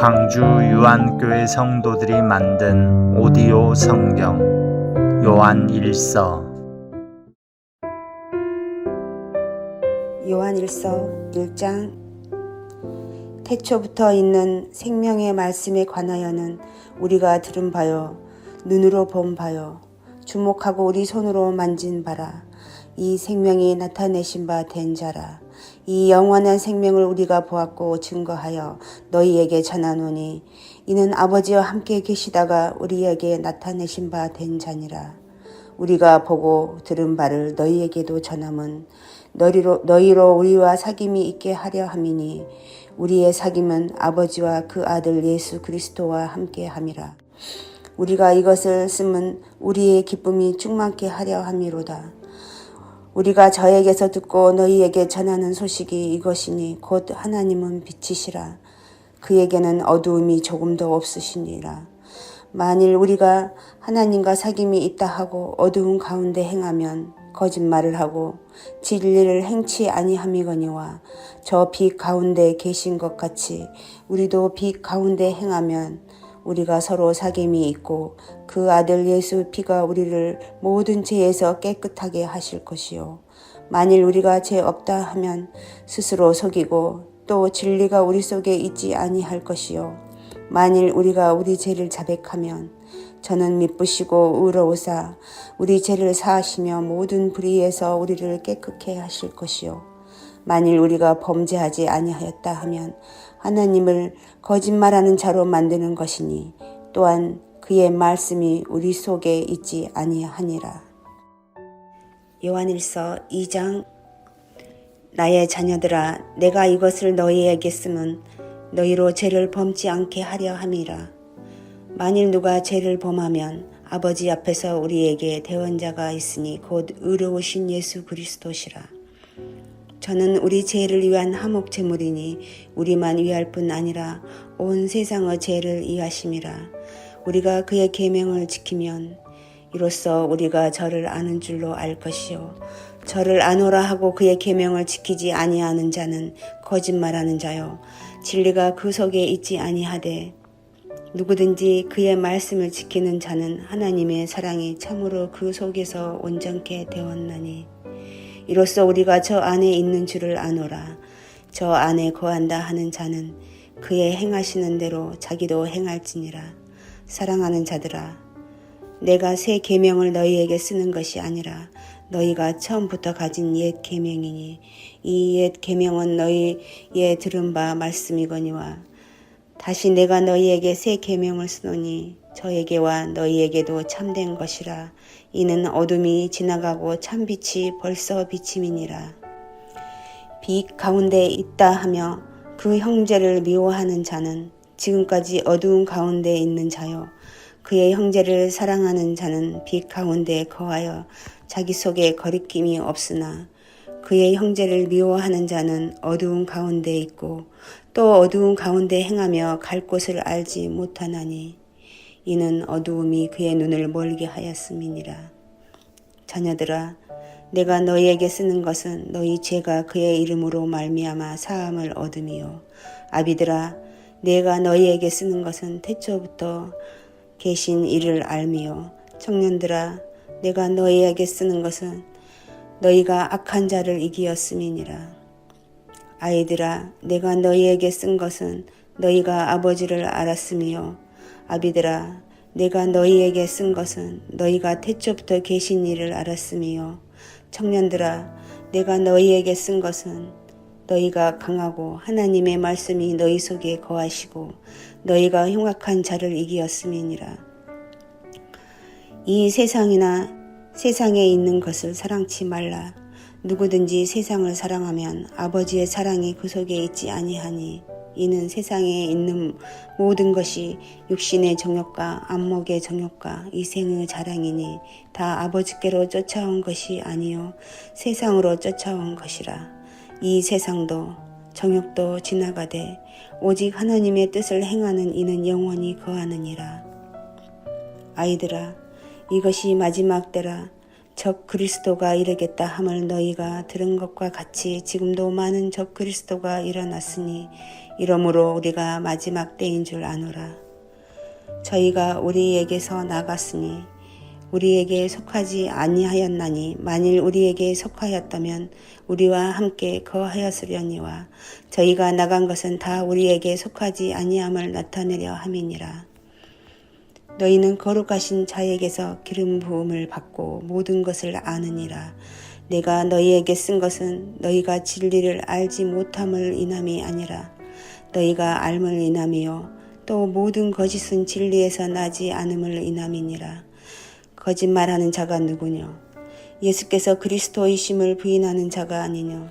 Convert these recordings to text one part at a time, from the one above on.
광주 유한교회 성도들이 만든 오디오 성경 요한일서 요한일서 1장. 태초부터 있는 생명의 말씀에 관하여는 우리가 들은 바요, 눈으로 본 바요, 주목하고 우리 손으로 만진 바라. 이 생명이 나타내신 바 된 자라. 이 영원한 생명을 우리가 보았고 증거하여 너희에게 전하노니 이는 아버지와 함께 계시다가 우리에게 나타내신 바 된 자니라. 우리가 보고 들은 바를 너희에게도 전함은 너희로 우리와 사귐이 있게 하려 함이니 우리의 사귐은 아버지와 그 아들 예수 그리스도와 함께 함이라. 우리가 이것을 쓰면 우리의 기쁨이 충만케 하려 함이로다. 우리가 저에게서 듣고 너희에게 전하는 소식이 이것이니 곧 하나님은 빛이시라. 그에게는 어두움이 조금도 없으시니라. 만일 우리가 하나님과 사귐이 있다 하고 어두운 가운데 행하면 거짓말을 하고 진리를 행치 아니함이거니와 저 빛 가운데 계신 것 같이 우리도 빛 가운데 행하면 우리가 서로 사귐이 있고 그 아들 예수 피가 우리를 모든 죄에서 깨끗하게 하실 것이요. 만일 우리가 죄 없다 하면 스스로 속이고 또 진리가 우리 속에 있지 아니할 것이요. 만일 우리가 우리 죄를 자백하면 저는 미쁘시고 의로우사 우리 죄를 사하시며 모든 불의에서 우리를 깨끗게 하실 것이요. 만일 우리가 범죄하지 아니하였다 하면 하나님을 거짓말하는 자로 만드는 것이니 또한 그의 말씀이 우리 속에 있지 아니하니라. 요한일서 2장. 나의 자녀들아, 내가 이것을 너희에게 쓰면 너희로 죄를 범지 않게 하려 함이라. 만일 누가 죄를 범하면 아버지 앞에서 우리에게 대언자가 있으니 곧 의로우신 예수 그리스도시라. 저는 우리 죄를 위한 화목 제물이니 우리만 위할 뿐 아니라 온 세상의 죄를 위하심이라. 우리가 그의 계명을 지키면 이로써 우리가 저를 아는 줄로 알 것이요. 저를 아노라 하고 그의 계명을 지키지 아니하는 자는 거짓말하는 자요, 진리가 그 속에 있지 아니하되 누구든지 그의 말씀을 지키는 자는 하나님의 사랑이 참으로 그 속에서 온전케 되었나니 이로써 우리가 저 안에 있는 줄을 아노라. 저 안에 거한다 하는 자는 그의 행하시는 대로 자기도 행할지니라. 사랑하는 자들아, 내가 새 계명을 너희에게 쓰는 것이 아니라 너희가 처음부터 가진 옛 계명이니 이 옛 계명은 너희의 들은 바 말씀이거니와 다시 내가 너희에게 새 계명을 쓰노니 저에게와 너희에게도 참된 것이라. 이는 어둠이 지나가고 참빛이 벌써 비침이니라. 빛 가운데 있다 하며 그 형제를 미워하는 자는 지금까지 어두운 가운데 있는 자요, 그의 형제를 사랑하는 자는 빛 가운데 거하여 자기 속에 거리낌이 없으나 그의 형제를 미워하는 자는 어두운 가운데 있고 또 어두운 가운데 행하며 갈 곳을 알지 못하나니 이는 어두움이 그의 눈을 멀게 하였음이니라. 자녀들아, 내가 너희에게 쓰는 것은 너희 죄가 그의 이름으로 말미암아 사함을 얻음이요. 아비들아, 내가 너희에게 쓰는 것은 태초부터 계신 이를 알미요. 청년들아, 내가 너희에게 쓰는 것은 너희가 악한 자를 이기었음이니라. 아이들아, 내가 너희에게 쓴 것은 너희가 아버지를 알았으며 아비들아, 내가 너희에게 쓴 것은 너희가 태초부터 계신 이를 알았으며 청년들아, 내가 너희에게 쓴 것은 너희가 강하고 하나님의 말씀이 너희 속에 거하시고 너희가 흉악한 자를 이기었음이니라. 이 세상에 있는 것을 사랑치 말라. 누구든지 세상을 사랑하면 아버지의 사랑이 그 속에 있지 아니하니 이는 세상에 있는 모든 것이 육신의 정욕과 안목의 정욕과 이생의 자랑이니 다 아버지께로 쫓아온 것이 아니요 세상으로 쫓아온 것이라. 이 세상도 정욕도 지나가되 오직 하나님의 뜻을 행하는 이는 영원히 거하느니라. 아이들아, 이것이 마지막 때라. 적 그리스도가 이르겠다 함을 너희가 들은 것과 같이 지금도 많은 적 그리스도가 일어났으니 이러므로 우리가 마지막 때인 줄 아노라. 저희가 우리에게서 나갔으니 우리에게 속하지 아니하였나니 만일 우리에게 속하였다면 우리와 함께 거하였으려니와 저희가 나간 것은 다 우리에게 속하지 아니함을 나타내려 함이니라. 너희는 거룩하신 자에게서 기름 부음을 받고 모든 것을 아느니라. 내가 너희에게 쓴 것은 너희가 진리를 알지 못함을 인함이 아니라 너희가 알을 인함이요 또 모든 거짓은 진리에서 나지 않음을 인함이니라. 거짓말하는 자가 누구뇨? 예수께서 그리스도이심을 부인하는 자가 아니뇨?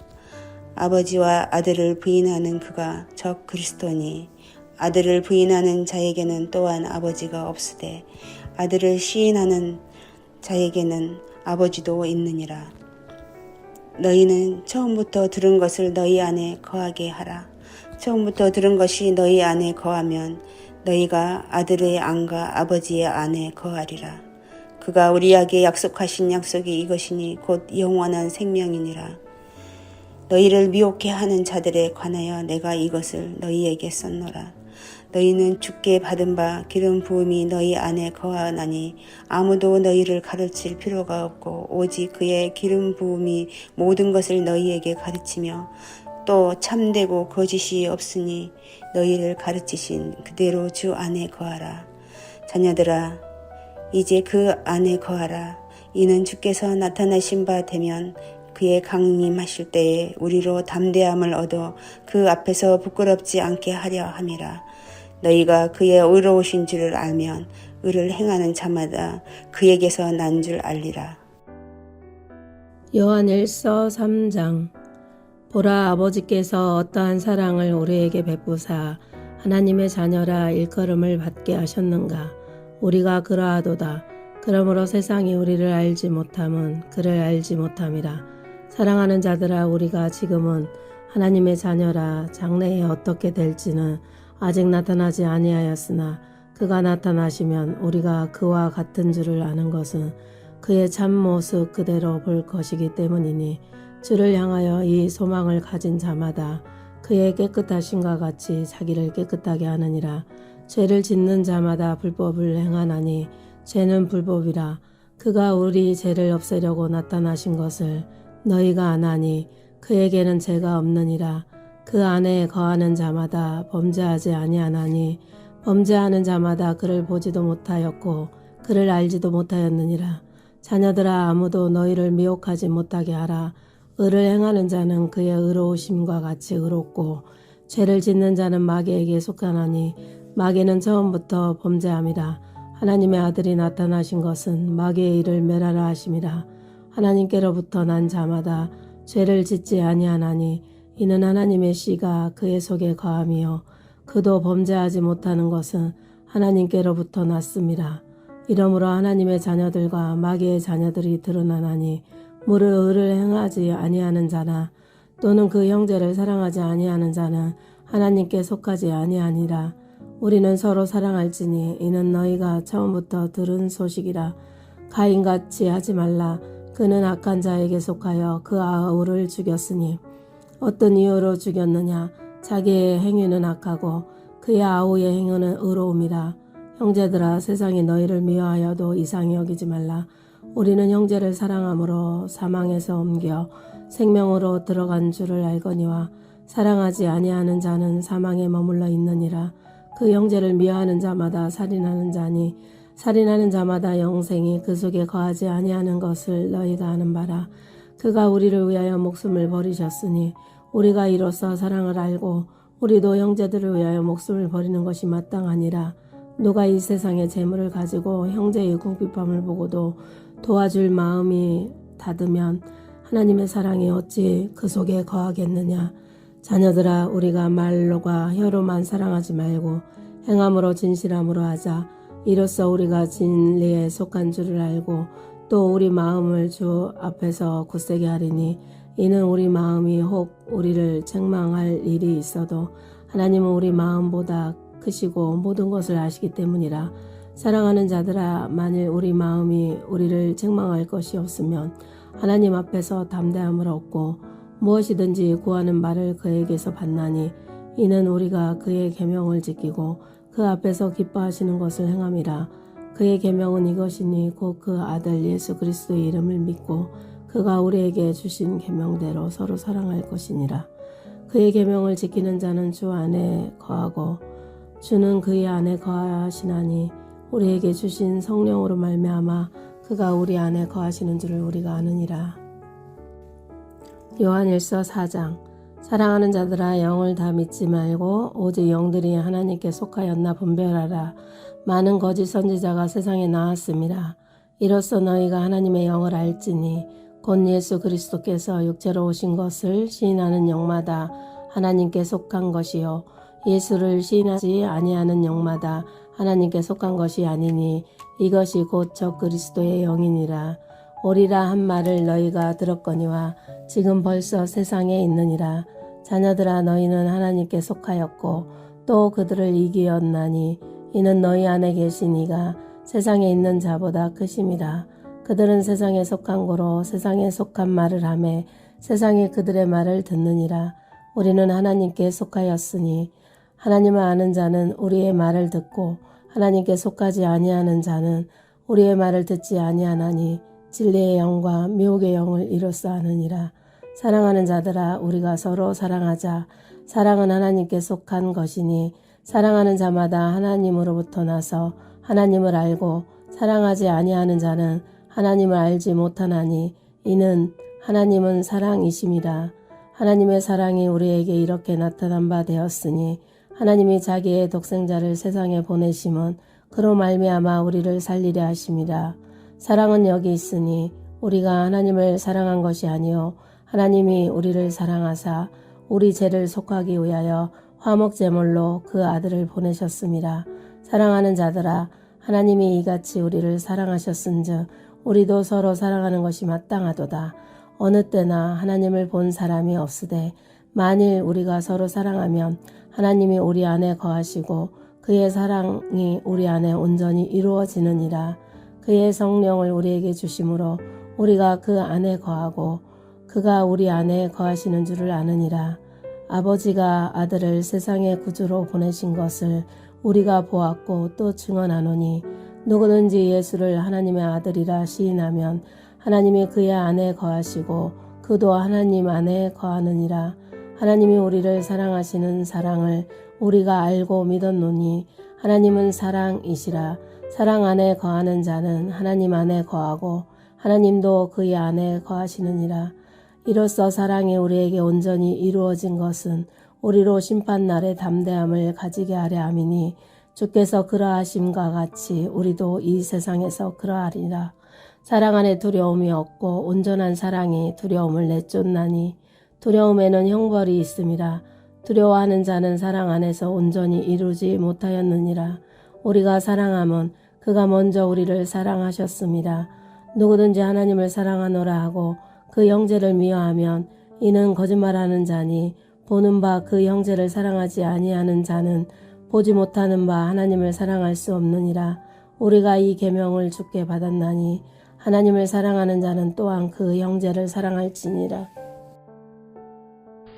아버지와 아들을 부인하는 그가 적 그리스도니 아들을 부인하는 자에게는 또한 아버지가 없으되 아들을 시인하는 자에게는 아버지도 있느니라. 너희는 처음부터 들은 것을 너희 안에 거하게 하라. 처음부터 들은 것이 너희 안에 거하면 너희가 아들의 안과 아버지의 안에 거하리라. 그가 우리에게 약속하신 약속이 이것이니 곧 영원한 생명이니라. 너희를 미혹해 하는 자들에 관하여 내가 이것을 너희에게 썼노라. 너희는 주께 받은 바 기름 부음이 너희 안에 거하나니 아무도 너희를 가르칠 필요가 없고 오직 그의 기름 부음이 모든 것을 너희에게 가르치며 또 참되고 거짓이 없으니 너희를 가르치신 그대로 주 안에 거하라. 자녀들아 이제 그 안에 거하라. 이는 주께서 나타나신 바 되면 그의 강림하실 때에 우리로 담대함을 얻어 그 앞에서 부끄럽지 않게 하려 함이라. 너희가 그의 의로우신 줄을 알면 의를 행하는 자마다 그에게서 난 줄 알리라. 요한일서 3장. 보라, 아버지께서 어떠한 사랑을 우리에게 베푸사 하나님의 자녀라 일컬음을 받게 하셨는가. 우리가 그러하도다. 그러므로 세상이 우리를 알지 못함은 그를 알지 못함이라. 사랑하는 자들아, 우리가 지금은 하나님의 자녀라. 장래에 어떻게 될지는 아직 나타나지 아니하였으나 그가 나타나시면 우리가 그와 같은 줄을 아는 것은 그의 참모습 그대로 볼 것이기 때문이니 주를 향하여 이 소망을 가진 자마다 그의 깨끗하심과 같이 자기를 깨끗하게 하느니라. 죄를 짓는 자마다 불법을 행하나니 죄는 불법이라. 그가 우리 죄를 없애려고 나타나신 것을 너희가 아나니 그에게는 죄가 없느니라. 그 안에 거하는 자마다 범죄하지 아니하나니 범죄하는 자마다 그를 보지도 못하였고 그를 알지도 못하였느니라. 자녀들아, 아무도 너희를 미혹하지 못하게 하라. 의를 행하는 자는 그의 의로우심과 같이 의롭고 죄를 짓는 자는 마귀에게 속하나니 마귀는 처음부터 범죄함이라. 하나님의 아들이 나타나신 것은 마귀의 일을 멸하라 하심이라. 하나님께로부터 난 자마다 죄를 짓지 아니하나니 이는 하나님의 씨가 그의 속에 거함이요 그도 범죄하지 못하는 것은 하나님께로부터 났음이라. 이러므로 하나님의 자녀들과 마귀의 자녀들이 드러나나니 무릇 의를 행하지 아니하는 자나 또는 그 형제를 사랑하지 아니하는 자는 하나님께 속하지 아니하니라. 우리는 서로 사랑할지니 이는 너희가 처음부터 들은 소식이라. 가인같이 하지 말라. 그는 악한 자에게 속하여 그 아우를 죽였으니 어떤 이유로 죽였느냐. 자기의 행위는 악하고 그의 아우의 행위는 의로움이라. 형제들아, 세상이 너희를 미워하여도 이상히 여기지 말라. 우리는 형제를 사랑함으로 사망에서 옮겨 생명으로 들어간 줄을 알거니와 사랑하지 아니하는 자는 사망에 머물러 있느니라. 그 형제를 미워하는 자마다 살인하는 자니 살인하는 자마다 영생이 그 속에 거하지 아니하는 것을 너희가 아는 바라. 그가 우리를 위하여 목숨을 버리셨으니 우리가 이로써 사랑을 알고 우리도 형제들을 위하여 목숨을 버리는 것이 마땅하니라. 누가 이 세상의 재물을 가지고 형제의 궁핍함을 보고도 도와줄 마음이 닫으면 하나님의 사랑이 어찌 그 속에 거하겠느냐. 자녀들아, 우리가 말로가 혀로만 사랑하지 말고 행함으로 진실함으로 하자. 이로써 우리가 진리에 속한 줄을 알고 또 우리 마음을 주 앞에서 굳세게 하리니 이는 우리 마음이 혹 우리를 책망할 일이 있어도 하나님은 우리 마음보다 크시고 모든 것을 아시기 때문이라. 사랑하는 자들아, 만일 우리 마음이 우리를 책망할 것이 없으면 하나님 앞에서 담대함을 얻고 무엇이든지 구하는 말을 그에게서 받나니 이는 우리가 그의 계명을 지키고 그 앞에서 기뻐하시는 것을 행함이라. 그의 계명은 이것이니 곧 그 아들 예수 그리스도의 이름을 믿고 그가 우리에게 주신 계명대로 서로 사랑할 것이니라. 그의 계명을 지키는 자는 주 안에 거하고 주는 그의 안에 거하시나니 우리에게 주신 성령으로 말미암아 그가 우리 안에 거하시는 줄을 우리가 아느니라. 요한일서 4장. 사랑하는 자들아, 영을 다 믿지 말고 오직 영들이 하나님께 속하였나 분별하라. 많은 거짓 선지자가 세상에 나왔습니다. 이로써 너희가 하나님의 영을 알지니 곧 예수 그리스도께서 육체로 오신 것을 시인하는 영마다 하나님께 속한 것이요 예수를 시인하지 아니하는 영마다 하나님께 속한 것이 아니니 이것이 곧 저 그리스도의 영이니라. 오리라 한 말을 너희가 들었거니와 지금 벌써 세상에 있느니라. 자녀들아, 너희는 하나님께 속하였고 또 그들을 이기었나니 이는 너희 안에 계신 이가 세상에 있는 자보다 크심이라. 그들은 세상에 속한 고로 세상에 속한 말을 하매 세상이 그들의 말을 듣느니라. 우리는 하나님께 속하였으니 하나님을 아는 자는 우리의 말을 듣고 하나님께 속하지 아니하는 자는 우리의 말을 듣지 아니하나니 진리의 영과 미혹의 영을 이로써 아느니라. 사랑하는 자들아, 우리가 서로 사랑하자. 사랑은 하나님께 속한 것이니 사랑하는 자마다 하나님으로부터 나서 하나님을 알고 사랑하지 아니하는 자는 하나님을 알지 못하나니 이는 하나님은 사랑이심이라. 하나님의 사랑이 우리에게 이렇게 나타난 바 되었으니 하나님이 자기의 독생자를 세상에 보내심은 그로 말미암아 우리를 살리려 하심이라. 사랑은 여기 있으니 우리가 하나님을 사랑한 것이 아니요 하나님이 우리를 사랑하사 우리 죄를 속하기 위하여 화목제물로 그 아들을 보내셨음이라. 사랑하는 자들아, 하나님이 이같이 우리를 사랑하셨은즉 우리도 서로 사랑하는 것이 마땅하도다. 어느 때나 하나님을 본 사람이 없으되 만일 우리가 서로 사랑하면 하나님이 우리 안에 거하시고 그의 사랑이 우리 안에 온전히 이루어지느니라. 그의 성령을 우리에게 주심으로 우리가 그 안에 거하고 그가 우리 안에 거하시는 줄을 아느니라. 아버지가 아들을 세상의 구주로 보내신 것을 우리가 보았고 또 증언하노니 누구든지 예수를 하나님의 아들이라 시인하면 하나님이 그의 안에 거하시고 그도 하나님 안에 거하느니라. 하나님이 우리를 사랑하시는 사랑을 우리가 알고 믿었노니 하나님은 사랑이시라. 사랑 안에 거하는 자는 하나님 안에 거하고 하나님도 그의 안에 거하시느니라. 이로써 사랑이 우리에게 온전히 이루어진 것은 우리로 심판날의 담대함을 가지게 하려 함이니 주께서 그러하심과 같이 우리도 이 세상에서 그러하리라. 사랑 안에 두려움이 없고 온전한 사랑이 두려움을 내쫓나니 두려움에는 형벌이 있음이라. 두려워하는 자는 사랑 안에서 온전히 이루지 못하였느니라. 우리가 사랑함은 그가 먼저 우리를 사랑하셨습니다. 누구든지 하나님을 사랑하노라 하고 그 형제를 미워하면 이는 거짓말하는 자니 보는 바 그 형제를 사랑하지 아니하는 자는 보지 못하는 바 하나님을 사랑할 수 없느니라. 우리가 이 계명을 주께 받았나니 하나님을 사랑하는 자는 또한 그 형제를 사랑할지니라.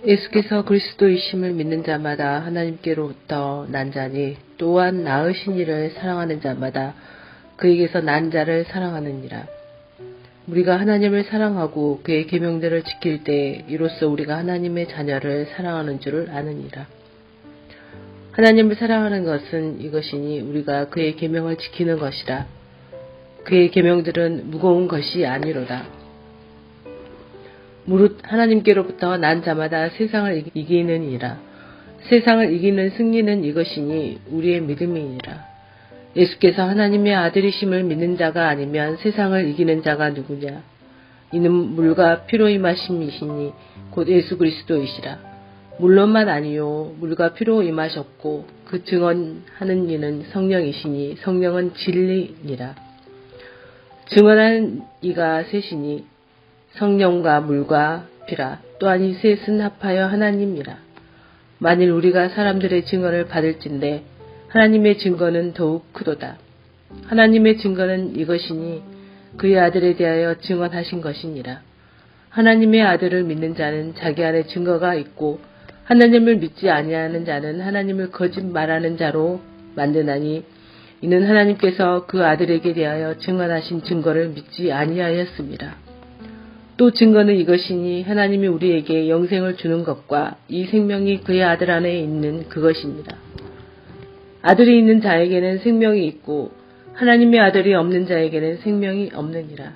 예수께서 그리스도이심을 믿는 자마다 하나님께로부터 난 자니 또한 낳으신 이를 사랑하는 자마다 그에게서 난 자를 사랑하느니라. 우리가 하나님을 사랑하고 그의 계명들을 지킬 때 이로써 우리가 하나님의 자녀를 사랑하는 줄을 아느니라. 하나님을 사랑하는 것은 이것이니 우리가 그의 계명을 지키는 것이라. 그의 계명들은 무거운 것이 아니로다. 무릇 하나님께로부터 난 자마다 세상을 이기느니라. 세상을 이기는 승리는 이것이니 우리의 믿음이니라. 예수께서 하나님의 아들이심을 믿는 자가 아니면 세상을 이기는 자가 누구냐? 이는 물과 피로 임하심이시니 곧 예수 그리스도이시라. 물론만 아니요 물과 피로 임하셨고 그 증언하는 이는 성령이시니 성령은 진리니라. 증언하는 이가 셋이니 성령과 물과 피라. 또한 이 셋은 합하여 하나님이라. 만일 우리가 사람들의 증언을 받을진대 하나님의 증거는 더욱 크도다. 하나님의 증거는 이것이니 그의 아들에 대하여 증언하신 것이니라. 하나님의 아들을 믿는 자는 자기 안에 증거가 있고 하나님을 믿지 아니하는 자는 하나님을 거짓말하는 자로 만드나니 이는 하나님께서 그 아들에게 대하여 증언하신 증거를 믿지 아니하였습니다. 또 증거는 이것이니 하나님이 우리에게 영생을 주는 것과 이 생명이 그의 아들 안에 있는 그것입니다. 아들이 있는 자에게는 생명이 있고 하나님의 아들이 없는 자에게는 생명이 없느니라.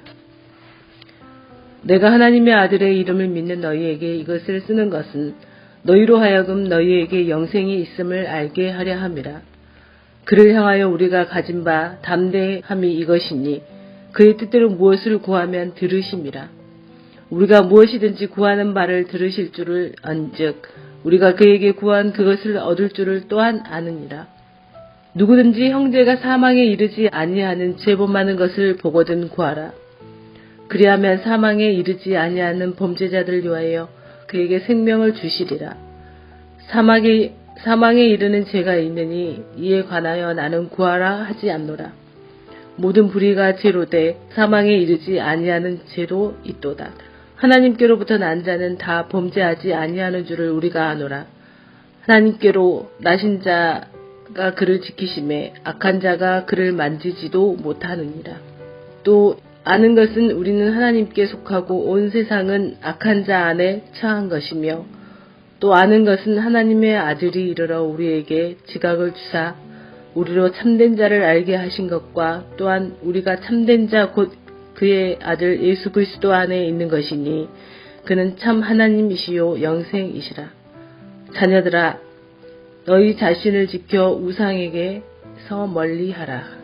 내가 하나님의 아들의 이름을 믿는 너희에게 이것을 쓰는 것은 너희로 하여금 너희에게 영생이 있음을 알게 하려 함이라. 그를 향하여 우리가 가진 바 담대함이 이것이니 그의 뜻대로 무엇을 구하면 들으심이라. 우리가 무엇이든지 구하는 바를 들으실 줄을 안즉 우리가 그에게 구한 그것을 얻을 줄을 또한 아느니라. 누구든지 형제가 사망에 이르지 아니하는 죄범 많은 것을 보거든 구하라. 그리하면 사망에 이르지 아니하는 범죄자들 위하여 그에게 생명을 주시리라. 사망에 이르는 죄가 있느니 이에 관하여 나는 구하라 하지 않노라. 모든 불의가 죄로되 사망에 이르지 아니하는 죄도 있도다. 하나님께로부터 난 자는 다 범죄하지 아니하는 줄을 우리가 아노라. 하나님께로 나신 자가 그를 지키심에 악한 자가 그를 만지지도 못하느니라. 또 아는 것은 우리는 하나님께 속하고 온 세상은 악한 자 안에 처한 것이며 또 아는 것은 하나님의 아들이 이르러 우리에게 지각을 주사 우리로 참된 자를 알게 하신 것과 또한 우리가 참된 자 곧 그의 아들 예수 그리스도 안에 있는 것이니 그는 참 하나님이시요 영생이시라. 자녀들아 너희 자신을 지켜 우상에게서 멀리하라.